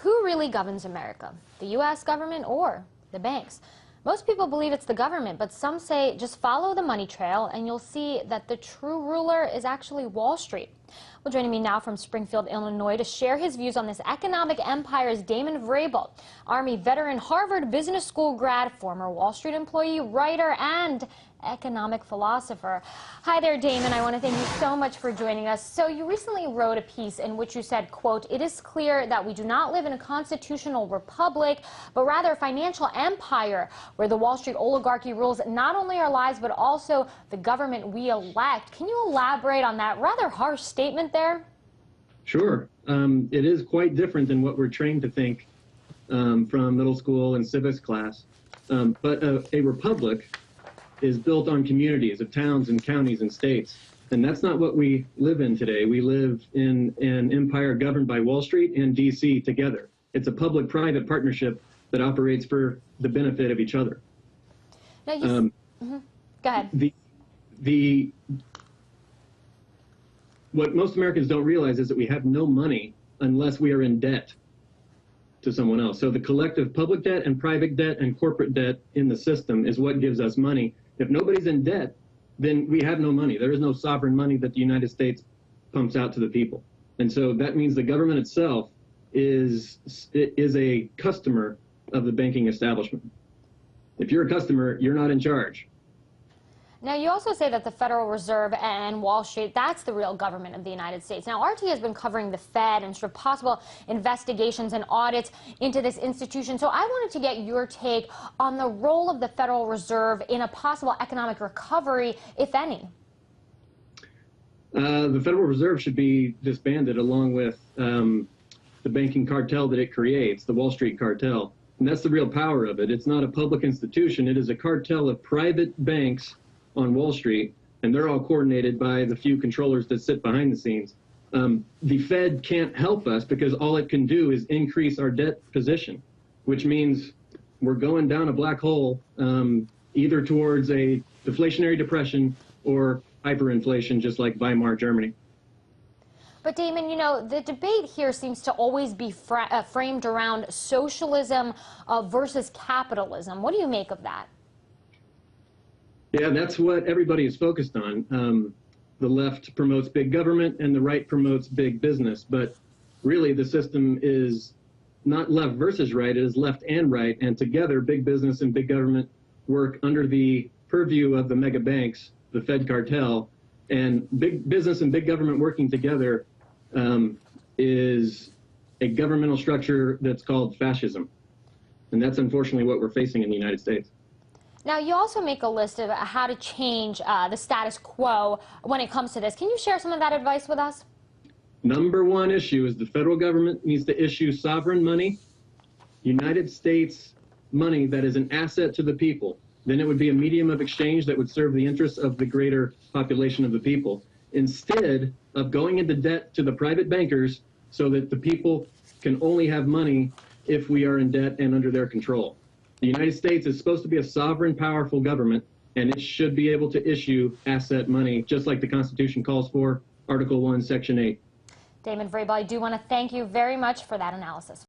who really governs America? The U.S. government or the banks? Most people believe it's the government, but some say just follow the money trail and you'll see that the true ruler is actually Wall Street. Well, joining me now from Springfield, Illinois to share his views on this economic empire is Damon Vrabel, Army veteran, Harvard Business School grad, former Wall Street employee, writer, and economic philosopher. Hi there, Damon. I want to thank you so much for joining us. So you recently wrote a piece in which you said, quote, "It is clear that we do not live in a constitutional republic, but rather a financial empire where the Wall Street oligarchy rules not only our lives, but also the government we elect." Can you elaborate on that rather harsh statement there? Sure. It is quite different than what we're trained to think from middle school and civics class. But a republic is built on communities of towns and counties and states. And that's not what we live in today. We live in an empire governed by Wall Street and DC together. It's a public-private partnership that operates for the benefit of each other. Now you, Go ahead. What most Americans don't realize is that we have no money unless we are in debt to someone else. So the collective public debt and private debt and corporate debt in the system is what gives us money. If nobody's in debt, then we have no money. There is no sovereign money that the United States pumps out to the people. And so that means the government itself is a customer of the banking establishment. If you're a customer, you're not in charge. Now, you also say that the Federal Reserve and Wall Street, that's the real government of the United States. Now, RT has been covering the Fed and sort of possible investigations and audits into this institution. So I wanted to get your take on the role of the Federal Reserve in a possible economic recovery, if any. The Federal Reserve should be disbanded along with the banking cartel that it creates, the Wall Street cartel. And that's the real power of it. It's not a public institution. It is a cartel of private banks on Wall Street, and they're all coordinated by the few controllers that sit behind the scenes. The Fed can't help us because all it can do is increase our debt position, which means we're going down a black hole, either towards a deflationary depression or hyperinflation, just like Weimar Germany. But Damon, you know, the debate here seems to always be framed around socialism versus capitalism. What do you make of that? Yeah, that's what everybody is focused on. The left promotes big government and the right promotes big business. But really, the system is not left versus right. It is left and right. And together, big business and big government work under the purview of the mega banks, the Fed cartel. And big business and big government working together is a governmental structure that's called fascism. And that's unfortunately what we're facing in the United States. Now, you also make a list of how to change the status quo when it comes to this. Can you share some of that advice with us? Number one issue is the federal government needs to issue sovereign money, United States money that is an asset to the people. Then it would be a medium of exchange that would serve the interests of the greater population of the people, instead of going into debt to the private bankers so that the people can only have money if we are in debt and under their control. The United States is supposed to be a sovereign, powerful government, and it should be able to issue asset money, just like the Constitution calls for, Article 1, Section 8. Damon Vrabel, I do want to thank you very much for that analysis.